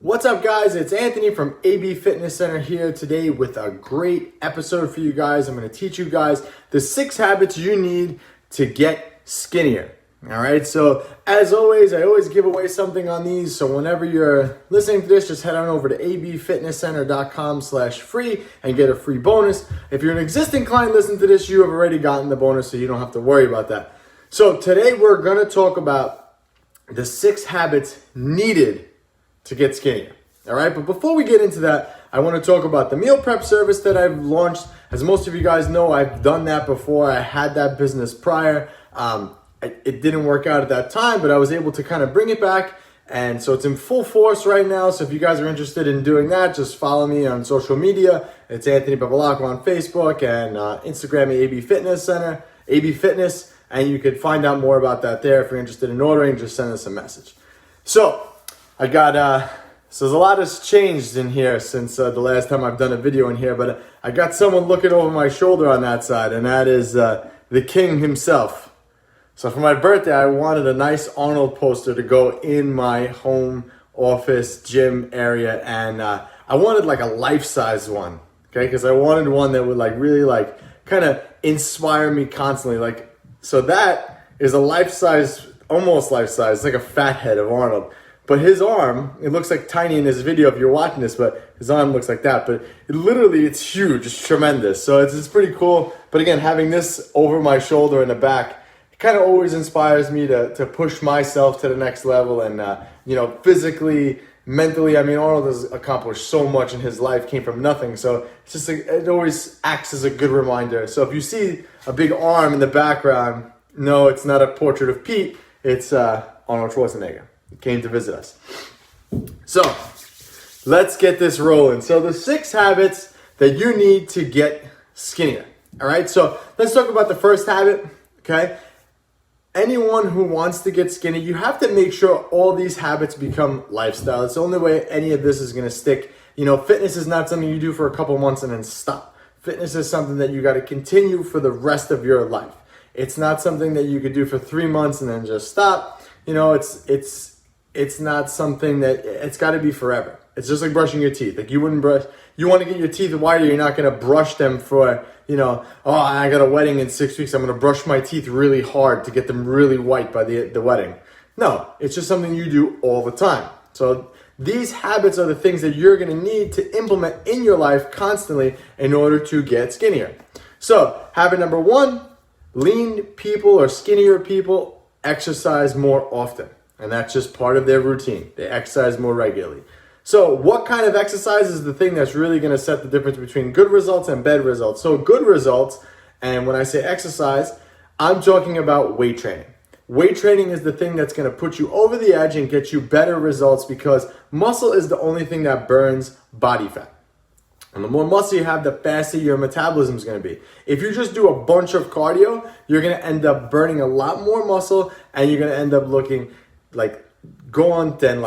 What's up, guys? It's Anthony from AB Fitness Center here today with a great episode for you guys. I'm going to teach you guys the 6 habits you need to get skinnier. All right, so as always, I always give away something on these. So whenever you're listening to this, just head on over to abfitnesscenter.com/free and get a free bonus. If you're an existing client listening to this, you have already gotten the bonus, so you don't have to worry about that. So today we're going to talk about the 6 habits needed to get skinnier. All right, but before we get into that, I want to talk about the meal prep service that I've launched. As most of you guys know, I've done that before. I had that business prior. It didn't work out at that time, but I was able to kind of bring it back. And so it's in full force right now. So if you guys are interested in doing that, just follow me on social media. It's Anthony Bevilacqua on Facebook and Instagram, AB Fitness Center, AB Fitness. And you could find out more about that there. If you're interested in ordering, just send us a message. So I got, so there's a lot has changed in here since the last time I've done a video in here, but I got someone looking over my shoulder on that side, and that is the king himself. So for my birthday, I wanted a nice Arnold poster to go in my home office gym area, and I wanted like a life-size one, okay? Because I wanted one that would really kind of inspire me constantly. So that is a life-size, almost life-size, it's like a fat head of Arnold. But his arm, it looks like tiny in this video if you're watching this, but his arm looks like that. But it's huge, it's tremendous. So it's pretty cool. But again, having this over my shoulder in the back, it kind of always inspires me to push myself to the next level. And, physically, mentally, Arnold has accomplished so much in his life, came from nothing. So it's just, it always acts as a good reminder. So if you see a big arm in the background, no, it's not a portrait of Pete, it's Arnold Schwarzenegger. He came to visit us. So let's get this rolling. So the 6 habits that you need to get skinnier. All right, so let's talk about the first habit, okay? Anyone who wants to get skinny, you have to make sure all these habits become lifestyle. It's the only way any of this is going to stick. Fitness is not something you do for a couple months and then stop. Fitness is something that you got to continue for the rest of your life. It's not something that you could do for 3 months and then just stop. It's not something that, it's got to be forever. It's just like brushing your teeth. Like you want to get your teeth whiter, you're not going to brush them for, I got a wedding in 6 weeks, I'm going to brush my teeth really hard to get them really white by the wedding. No, it's just something you do all the time. So these habits are the things that you're going to need to implement in your life constantly in order to get skinnier. So habit number 1, lean people or skinnier people exercise more often. And that's just part of their routine. They exercise more regularly. So what kind of exercise is the thing that's really going to set the difference between good results and bad results? So good results, and when I say exercise, I'm talking about weight training. Weight training is the thing that's going to put you over the edge and get you better results because muscle is the only thing that burns body fat. And the more muscle you have, the faster your metabolism is going to be. If you just do a bunch of cardio, you're going to end up burning a lot more muscle and you're going to end up looking gaunt and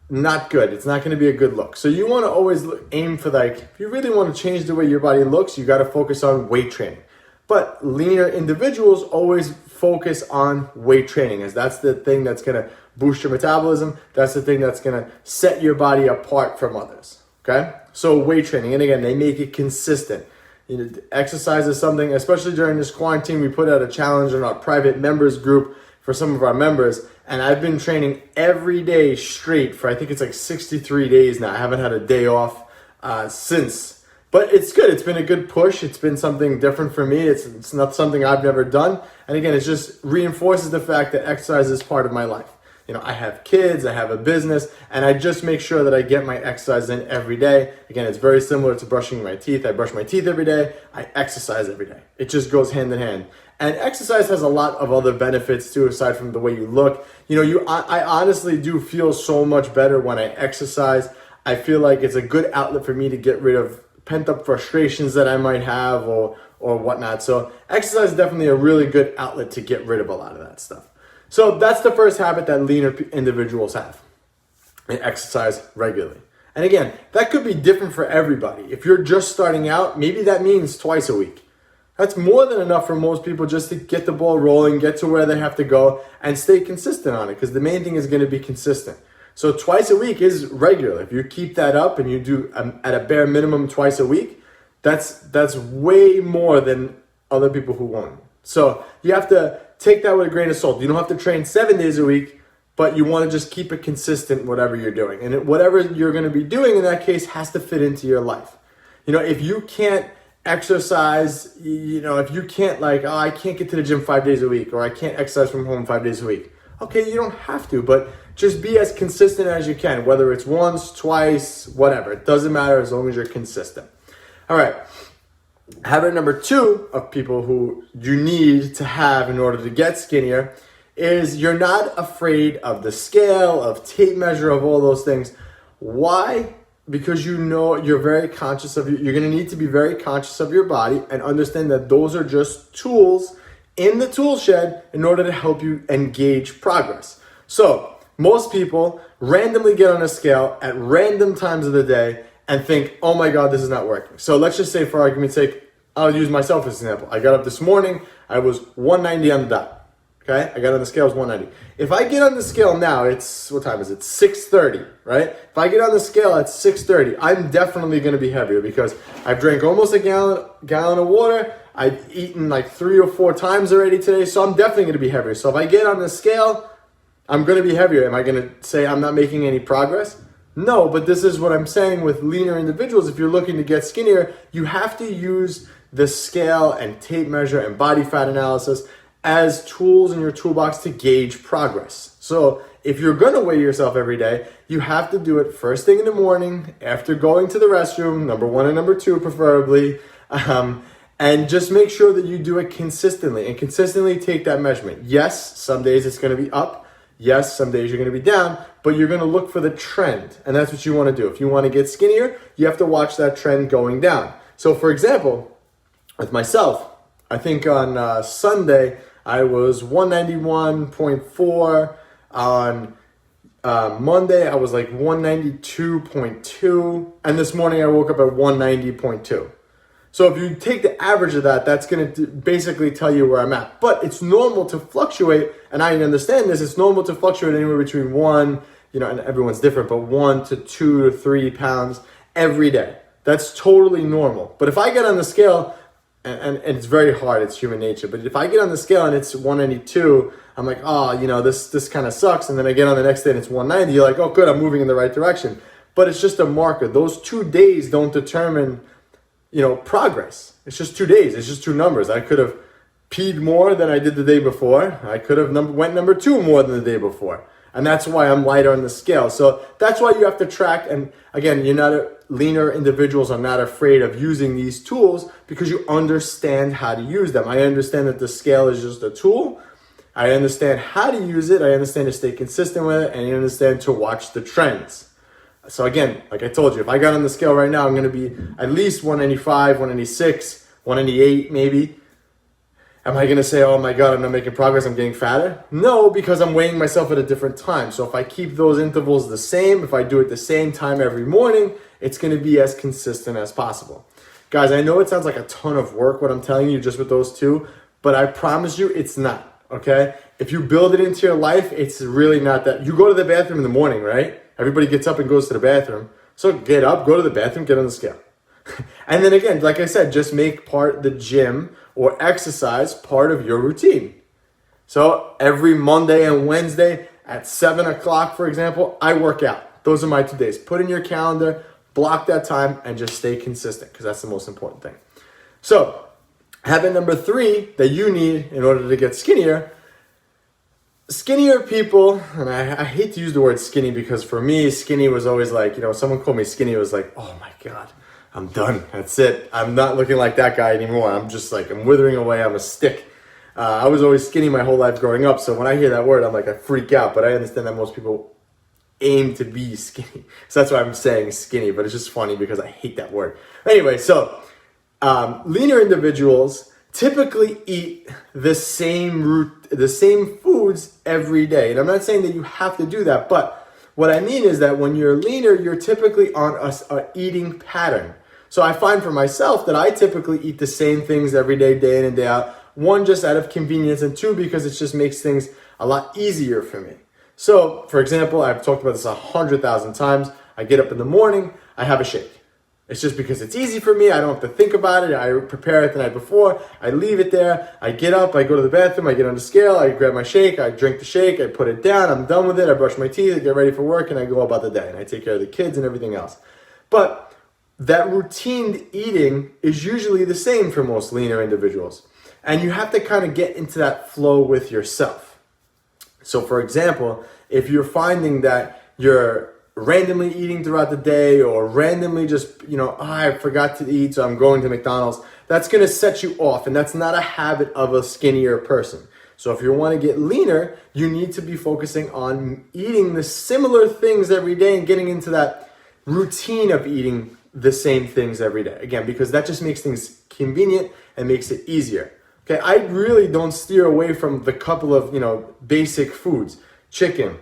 not good. It's not going to be a good look. So you want to always aim for if you really want to change the way your body looks, you got to focus on weight training. But leaner individuals always focus on weight training as that's the thing that's going to boost your metabolism. That's the thing that's going to set your body apart from others. Okay? So weight training, and again, they make it consistent. Exercise is something, especially during this quarantine, we put out a challenge in our private members group for some of our members, and I've been training every day straight for I think it's 63 days now. I haven't had a day off since, but it's good. It's been a good push. It's been something different for me. It's not something I've never done, and again, it just reinforces the fact that exercise is part of my life. I have kids, I have a business, and I just make sure that I get my exercise in every day. Again, it's very similar to brushing my teeth. I brush my teeth every day. I exercise every day. It just goes hand in hand. And exercise has a lot of other benefits too, aside from the way you look. I honestly do feel so much better when I exercise. I feel like it's a good outlet for me to get rid of pent-up frustrations that I might have or whatnot. So exercise is definitely a really good outlet to get rid of a lot of that stuff. So that's the first habit that leaner individuals have. They exercise regularly. And again, that could be different for everybody. If you're just starting out, maybe that means twice a week. That's more than enough for most people just to get the ball rolling, get to where they have to go, and stay consistent on it, because the main thing is going to be consistent. So twice a week is regular. If you keep that up and you do at a bare minimum twice a week, that's way more than other people who won't. So you have to take that with a grain of salt. You don't have to train 7 days a week, but you want to just keep it consistent, whatever you're doing. And whatever you're going to be doing in that case has to fit into your life. If you can't exercise, if you can't I can't get to the gym 5 days a week, or I can't exercise from home 5 days a week. Okay, you don't have to, but just be as consistent as you can, whether it's once, twice, whatever. It doesn't matter as long as you're consistent. All right. Habit number 2 of people who you need to have in order to get skinnier is you're not afraid of the scale, of tape measure, of all those things. Why? Because you're very conscious of you're going to need to be very conscious of your body and understand that those are just tools in the tool shed in order to help you engage progress. So most people randomly get on a scale at random times of the day and think, oh my God, this is not working. So let's just say, for argument's sake, I'll use myself as an example. I got up this morning, I was 190 on the dot. Okay, I got on the scale, it's 190. If I get on the scale now, what time is it? 6:30, right? If I get on the scale at 6:30, I'm definitely going to be heavier because I've drank almost a gallon of water. I've eaten like 3 or 4 times already today, so I'm definitely going to be heavier. So if I get on the scale, I'm going to be heavier. Am I going to say I'm not making any progress? No, but this is what I'm saying with leaner individuals. If you're looking to get skinnier, you have to use the scale and tape measure and body fat analysis as tools in your toolbox to gauge progress. So if you're going to weigh yourself every day, you have to do it first thing in the morning, after going to the restroom, number 1 and number 2 preferably, and just make sure that you do it consistently and consistently take that measurement. Yes, some days it's going to be up. Yes, some days you're going to be down, but you're going to look for the trend, and that's what you want to do. If you want to get skinnier, you have to watch that trend going down. So for example, with myself, I think on Sunday, I was 191.4. On Monday, I was like 192.2. And this morning, I woke up at 190.2. So if you take the average of that, that's going to basically tell you where I'm at. But it's normal to fluctuate, and I understand this. It's normal to fluctuate anywhere between 1, and everyone's different, but 1 to 2 to 3 pounds every day. That's totally normal. But if I get on the scale, and it's very hard, it's human nature, but if I get on the scale and it's 192, I'm like, this kind of sucks. And then I get on the next day and it's 190, you're like, oh good, I'm moving in the right direction. But it's just a marker. Those 2 days don't determine, progress. It's just 2 days. It's just 2 numbers. I could have peed more than I did the day before. I could have went number 2 more than the day before. And that's why I'm lighter on the scale. So that's why you have to track. And again, leaner individuals are not afraid of using these tools because you understand how to use them. I understand that the scale is just a tool. I understand how to use it. I understand to stay consistent with it. And I understand to watch the trends. So again, like I told you, if I got on the scale right now, I'm going to be at least 195, 196, 198 maybe. Am I going to say, oh my God, I'm not making progress, I'm getting fatter? No, because I'm weighing myself at a different time. So if I keep those intervals the same, if I do it the same time every morning, it's going to be as consistent as possible. Guys, I know it sounds like a ton of work what I'm telling you just with those 2, but I promise you it's not, okay? If you build it into your life, it's really not that. You go to the bathroom in the morning, right? Everybody gets up and goes to the bathroom. So get up, go to the bathroom, get on the scale. And then again, like I said, just make the gym or exercise part of your routine. So every Monday and Wednesday at 7 o'clock, for example, I work out. Those are my 2 days. Put in your calendar, block that time, and just stay consistent because that's the most important thing. So habit number 3 that you need in order to get skinnier people, and I hate to use the word skinny because for me, skinny was always like, someone called me skinny, it was like, oh my God, I'm done. That's it. I'm not looking like that guy anymore. I'm just like, I'm withering away. I'm a stick. I was always skinny my whole life growing up. So when I hear that word, I'm like, I freak out. But I understand that most people aim to be skinny. So that's why I'm saying skinny. But it's just funny because I hate that word. Anyway, so leaner individuals typically eat the same foods every day. And I'm not saying that you have to do that. But what I mean is that when you're leaner, you're typically on a eating pattern. So I find for myself that I typically eat the same things every day, day in and day out. 1, just out of convenience, and 2, because it just makes things a lot easier for me. So, for example, I've talked about this 100,000 times. I get up in the morning, I have a shake. It's just because it's easy for me. I don't have to think about it. I prepare it the night before. I leave it there. I get up, I go to the bathroom, I get on the scale, I grab my shake, I drink the shake, I put it down, I'm done with it, I brush my teeth, I get ready for work, and I go about the day. And I take care of the kids and everything else. But that routine eating is usually the same for most leaner individuals. And you have to kind of get into that flow with yourself. So for example, if you're finding that you're randomly eating throughout the day or randomly just, I forgot to eat, so I'm going to McDonald's, that's going to set you off. And that's not a habit of a skinnier person. So if you want to get leaner, you need to be focusing on eating the similar things every day and getting into that routine of eating the same things every day. Again, because that just makes things convenient and makes it easier. Okay, I really don't steer away from the couple of, basic foods. Chicken,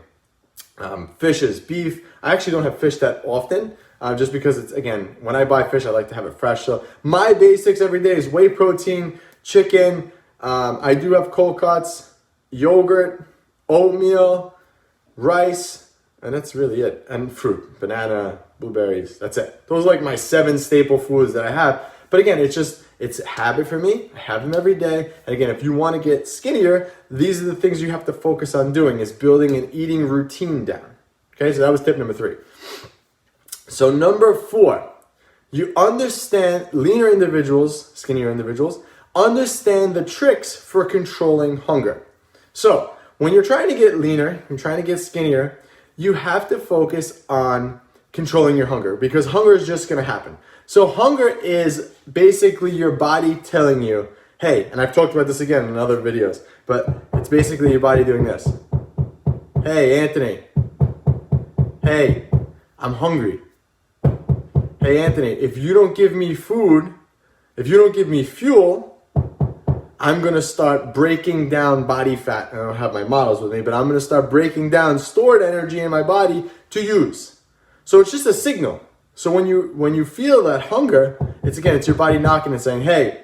fishes, beef. I actually don't have fish that often, just because it's, again, when I buy fish, I like to have it fresh. So my basics every day is whey protein, chicken. I do have cold cuts, yogurt, oatmeal, rice, and that's really it. And fruit, banana, blueberries, that's it. Those are like my 7 staple foods that I have. But again, it's a habit for me. I have them every day. And again, if you want to get skinnier, these are the things you have to focus on doing, is building an eating routine down. Okay, so that was tip number 3. So number 4, you understand, leaner individuals, skinnier individuals, understand the tricks for controlling hunger. So when you're trying to get leaner, you're trying to get skinnier, you have to focus on controlling your hunger, because hunger is just going to happen. So hunger is basically your body telling you, hey, and I've talked about this again in other videos, but it's basically your body doing this. Hey, Anthony. Hey, I'm hungry. Hey, Anthony, if you don't give me food, if you don't give me fuel, I'm going to start breaking down body fat. I don't have my models with me, but I'm going to start breaking down stored energy in my body to use. So it's just a signal. So when you feel that hunger, it's your body knocking and saying, hey,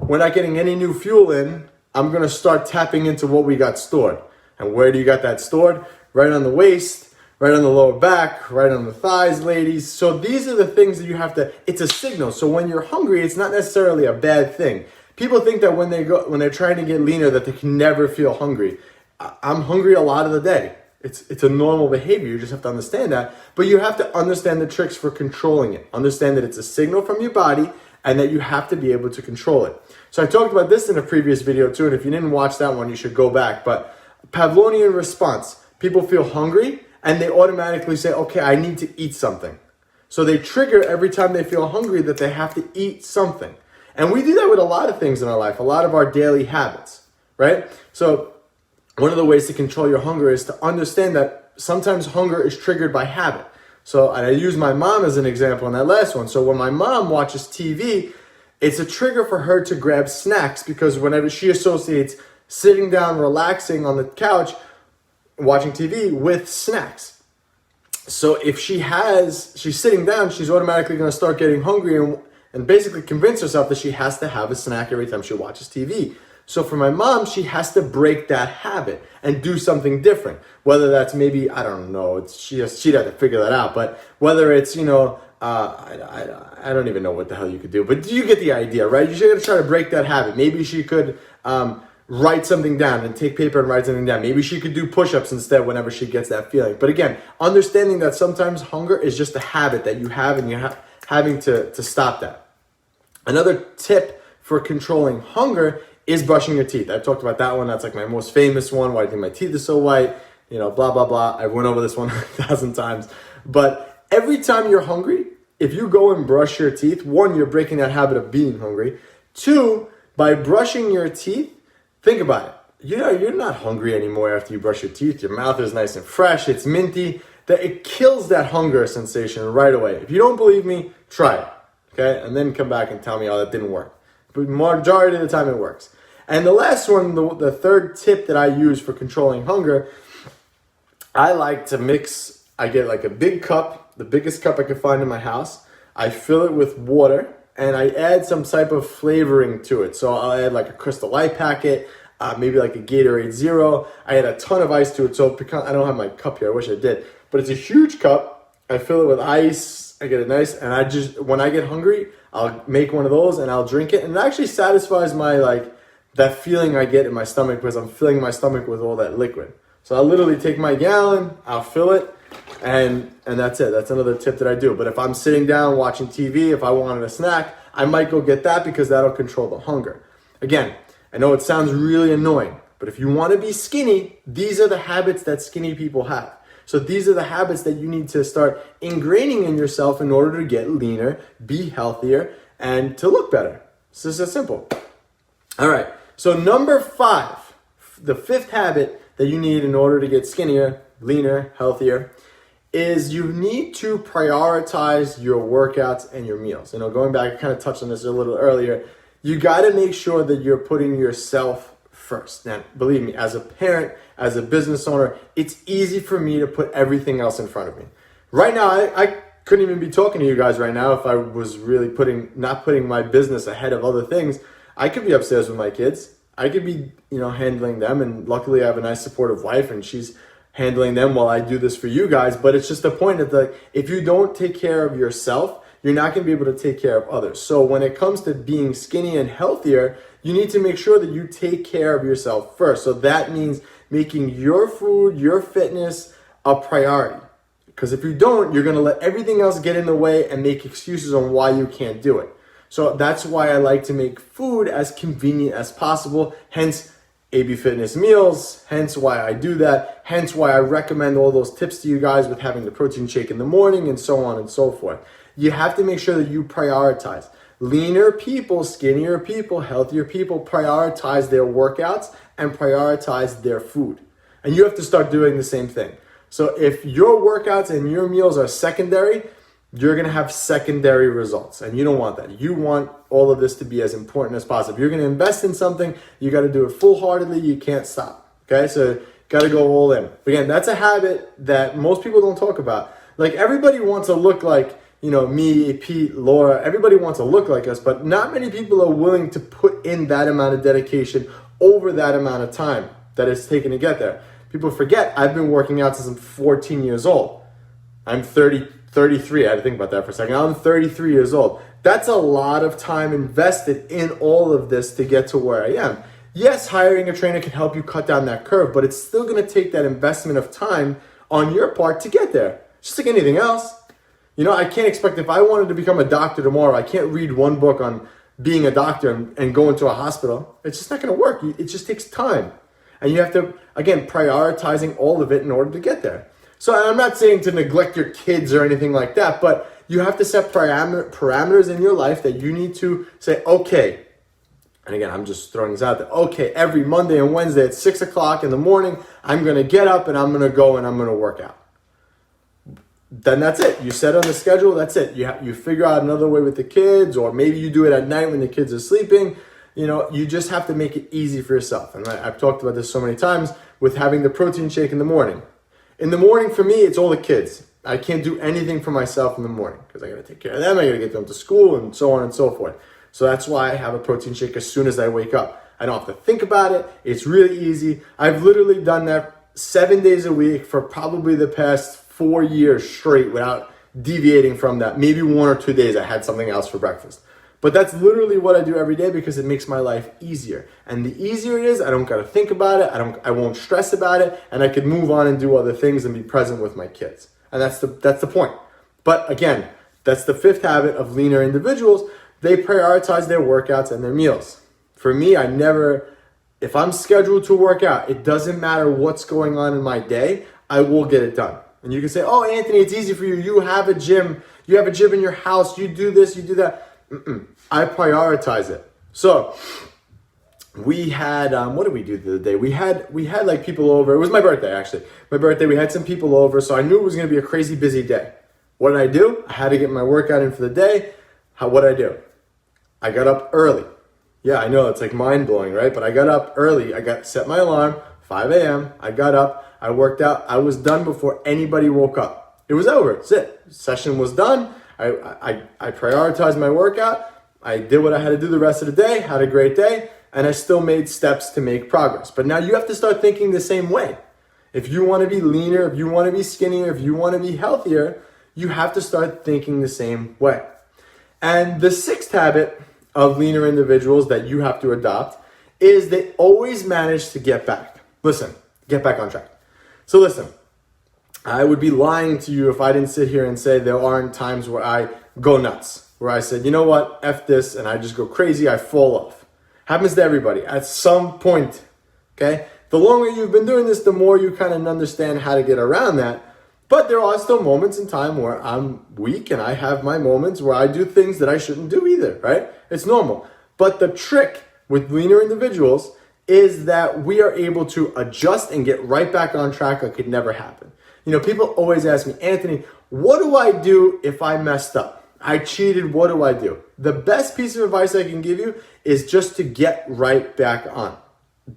we're not getting any new fuel in. I'm going to start tapping into what we got stored. And where do you got that stored? Right on the waist, right on the lower back, right on the thighs, ladies. So these are the things that you have to, it's a signal. So when you're hungry, it's not necessarily a bad thing. People think that when they're trying to get leaner, that they can never feel hungry. I'm hungry a lot of the day. It's a normal behavior. You just have to understand that. But you have to understand the tricks for controlling it. Understand that it's a signal from your body and that you have to be able to control it. So I talked about this in a previous video too, and if you didn't watch that one, you should go back. But Pavlovian response, people feel hungry and they automatically say, okay, I need to eat something. So they trigger every time they feel hungry that they have to eat something. And we do that with a lot of things in our life, a lot of our daily habits, right? So one of the ways to control your hunger is to understand that sometimes hunger is triggered by habit. So I use my mom as an example in that last one. So when my mom watches TV, it's a trigger for her to grab snacks, because whenever she associates sitting down, relaxing on the couch, watching TV with snacks. So if she's sitting down, she's automatically going to start getting hungry and basically convince herself that she has to have a snack every time she watches TV. So for my mom, she has to break that habit and do something different. Whether that's maybe, I don't know, she'd have to figure that out. But whether it's, I don't even know what the hell you could do. But you get the idea, right? You're going to try to break that habit. Maybe she could write something down and take paper and write something down. Maybe she could do push-ups instead whenever she gets that feeling. But again, understanding that sometimes hunger is just a habit that you have, and you're having to stop that. Another tip for controlling hunger is brushing your teeth. I've talked about that one. That's like my most famous one. Why I think my teeth are so white, blah, blah, blah. I went over this one 1,000 times. But every time you're hungry, if you go and brush your teeth, 1, you're breaking that habit of being hungry. 2, by brushing your teeth, think about it. You're not hungry anymore after you brush your teeth. Your mouth is nice and fresh. It's minty. That it kills that hunger sensation right away. If you don't believe me, try it. Okay? And then come back and tell me, that didn't work. But majority of the time it works. And the last one, the third tip that I use for controlling hunger, I like to mix. I get like a big cup, the biggest cup I can find in my house. I fill it with water and I add some type of flavoring to it. So I'll add like a Crystal Light packet. maybe like a Gatorade Zero. I add a ton of ice to it. So I don't have my cup here. I wish I did. But it's a huge cup. I fill it with ice. I get it nice. And when I get hungry, I'll make one of those and I'll drink it. And it actually satisfies that feeling I get in my stomach because I'm filling my stomach with all that liquid. So I'll literally take my gallon, I'll fill it, and that's it. That's another tip that I do. But if I'm sitting down watching TV, if I wanted a snack, I might go get that because that'll control the hunger. Again, I know it sounds really annoying, but if you want to be skinny, these are the habits that skinny people have. So these are the habits that you need to start ingraining in yourself in order to get leaner, be healthier, and to look better. It's just that simple. All right, so number 5, the 5th habit that you need in order to get skinnier, leaner, healthier, is you need to prioritize your workouts and your meals. Going back, I kind of touched on this a little earlier. You got to make sure that you're putting yourself first. Now, believe me, as a parent, as a business owner, it's easy for me to put everything else in front of me. Right now, I couldn't even be talking to you guys right now if I was really not putting my business ahead of other things. I could be upstairs with my kids. I could be, handling them. And luckily I have a nice supportive wife and she's handling them while I do this for you guys. But it's just the point that if you don't take care of yourself, you're not going to be able to take care of others. So when it comes to being skinny and healthier, you need to make sure that you take care of yourself first. So that means making your food, your fitness a priority. Because if you don't, you're going to let everything else get in the way and make excuses on why you can't do it. So that's why I like to make food as convenient as possible, hence AB Fitness meals, hence why I do that, hence why I recommend all those tips to you guys with having the protein shake in the morning and so on and so forth. You have to make sure that you prioritize. Leaner people, skinnier people, healthier people prioritize their workouts and prioritize their food. And you have to start doing the same thing. So if your workouts and your meals are secondary, you're going to have secondary results, and you don't want that. You want all of this to be as important as possible. If you're going to invest in something, you got to do it full-heartedly. You can't stop, okay? So got to go all in. Again, that's a habit that most people don't talk about. Like, everybody wants to look like, me, Pete, Laura. Everybody wants to look like us, but not many people are willing to put in that amount of dedication over that amount of time that it's taken to get there. People forget I've been working out since I'm 14 years old. I'm 33. I had to think about that for a second. I'm 33 years old. That's a lot of time invested in all of this to get to where I am. Yes, hiring a trainer can help you cut down that curve, but it's still going to take that investment of time on your part to get there. Just like anything else. I can't expect, if I wanted to become a doctor tomorrow, I can't read one book on being a doctor and go into a hospital. It's just not going to work. It just takes time. And you have to, again, prioritizing all of it in order to get there. So I'm not saying to neglect your kids or anything like that, but you have to set parameters in your life that you need to say, okay, and again, I'm just throwing this out there, okay, every Monday and Wednesday at 6 o'clock in the morning, I'm going to get up and I'm going to go and I'm going to work out. Then that's it. You set on the schedule, that's it. You figure out another way with the kids, or maybe you do it at night when the kids are sleeping. You just have to make it easy for yourself. And I've talked about this so many times with having the protein shake in the morning. In the morning, for me, it's all the kids. I can't do anything for myself in the morning because I got to take care of them. I got to get them to school and so on and so forth. So that's why I have a protein shake as soon as I wake up. I don't have to think about it. It's really easy. I've literally done that 7 days a week for probably the past 4 years straight without deviating from that. Maybe 1 or 2 days I had something else for breakfast. But that's literally what I do every day because it makes my life easier. And the easier it is, I don't got to think about it. I won't stress about it, and I can move on and do other things and be present with my kids. And that's the point. But again, that's the 5th habit of leaner individuals. They prioritize their workouts and their meals. For me, if I'm scheduled to work out, it doesn't matter what's going on in my day, I will get it done. And you can say, oh, Anthony, it's easy for you. You have a gym. You have a gym in your house. You do this, you do that. I prioritize it. So we had, what did we do the other day? We had like people over. It was my birthday, actually. My birthday, we had some people over. So I knew it was going to be a crazy busy day. What did I do? I had to get my workout in for the day. What did I do? I got up early. Yeah, I know it's like mind blowing, right? But I got up early. Set my alarm, 5 a.m. I got up. I worked out. I was done before anybody woke up. It was over. That's it. Session was done. I prioritized my workout. I did what I had to do the rest of the day. Had a great day. and I still made steps to make progress. But now you have to start thinking the same way. If you want to be leaner, if you want to be skinnier, if you want to be healthier, you have to start thinking the same way. And the sixth habit of leaner individuals that you have to adopt is they always manage to get back. Get back on track. So listen, I would be lying to you if I didn't sit here and say there aren't times where I go nuts, where I said, you know what, F this, and I just go crazy, I fall off. Happens to everybody at some point, okay? The longer you've been doing this, the more you kind of understand how to get around that. But there are still moments in time where I'm weak and I have my moments where I do things that I shouldn't do either, right? It's normal. But the trick with leaner individuals is that we are able to adjust and get right back on track like it never happened. You know, people always ask me, Anthony, what do I do if I messed up? I cheated, what do I do? The best piece of advice I can give you is just to get right back on.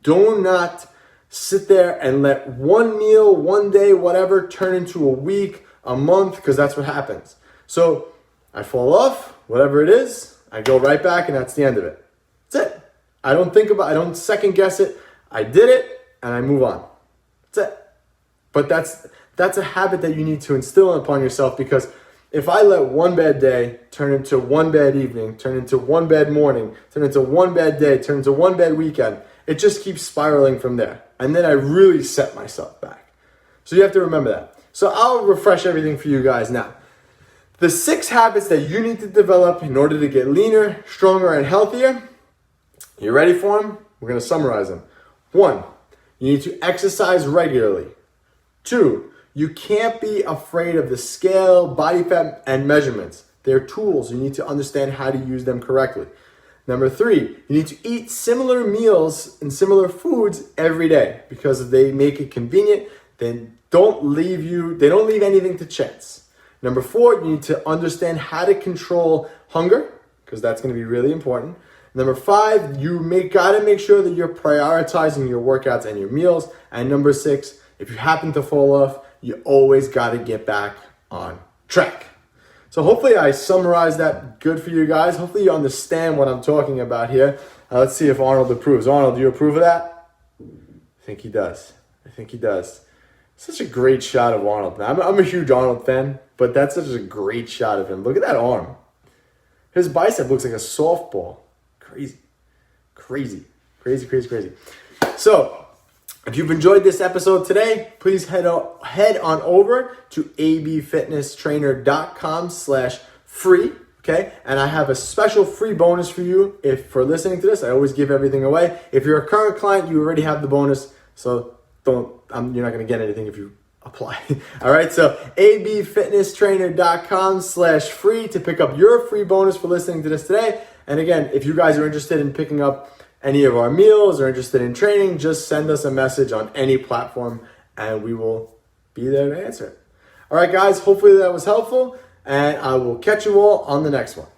Do not sit there and let one meal, one day, whatever, turn into a week, a month, because that's what happens. So I fall off, whatever it is, I go right back, and that's the end of it. That's it. I don't second guess it. I did it, and I move on. That's it. But that's a habit that you need to instill upon yourself, because if I let one bad day turn into one bad evening, turn into one bad morning, turn into one bad day, turn into one bad weekend, it just keeps spiraling from there. And then I really set myself back. So you have to remember that. So I'll refresh everything for you guys now. The 6 habits that you need to develop in order to get leaner, stronger, and healthier. You ready for them? We're going to summarize them. 1, you need to exercise regularly. 2, you can't be afraid of the scale, body fat, and measurements. They're tools. You need to understand how to use them correctly. Number 3, you need to eat similar meals and similar foods every day because they make it convenient. They don't leave anything to chance. Number 4, you need to understand how to control hunger because that's going to be really important. Number 5, you gotta make sure that you're prioritizing your workouts and your meals. And number 6, if you happen to fall off, you always gotta get back on track. So hopefully I summarized that good for you guys. Hopefully you understand what I'm talking about here. Let's see if Arnold approves. Arnold, do you approve of that? I think he does. Such a great shot of Arnold. Now, I'm a huge Arnold fan, but that's such a great shot of him. Look at that arm. His bicep looks like a softball. Crazy. So, if you've enjoyed this episode today, please head on over to abfitnesstrainer.com/free, okay? And I have a special free bonus for you for listening to this. I always give everything away. If you're a current client, you already have the bonus, so you're not going to get anything if you apply. All right, so abfitnesstrainer.com/free to pick up your free bonus for listening to this today. And again, if you guys are interested in picking up any of our meals or interested in training, just send us a message on any platform and we will be there to answer it. All right, guys, hopefully that was helpful, and I will catch you all on the next one.